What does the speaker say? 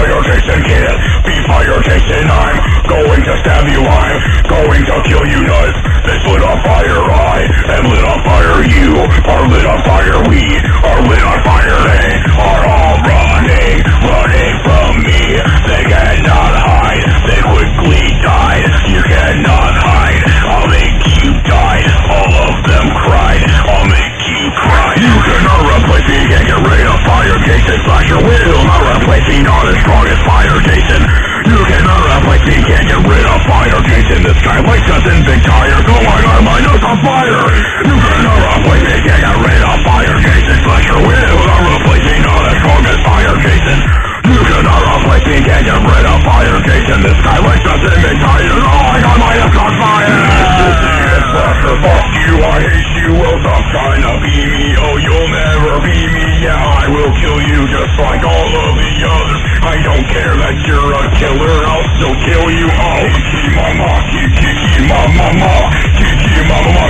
fire Jason kid. Be fire Jason, I'm going to stab you, I'm going to kill you nuts. This lit on fire, I am lit on fire. You are lit on fire, we are lit on fire. They are all running from me. They cannot hide, they quickly died. You cannot hide, I'll make you die. All of them cried, I'll make you cry. You cannot replace me, can't get rid of fire Jason. Slasher will not replace me, not as strong as fire Jason. You cannot replace me, can't get rid of fire Jason. This guy likes us in big tires, oh my god, my nose on fire. You cannot replace me, can't get rid of fire Jason. Slasher will not replace me, not as strong as fire Jason. You cannot replace me, can't get rid of fire Jason. This guy likes us in big tires, oh my god, my nose on fire. Slasher, fuck you, I hate you, will stop trying to be me. Oh, you'll never be me, yeah, I will kill you just like all of the others. I don't care that you're a killer, I'll still kill you. Oh, Kiki mama, Kiki mama, Kiki mama,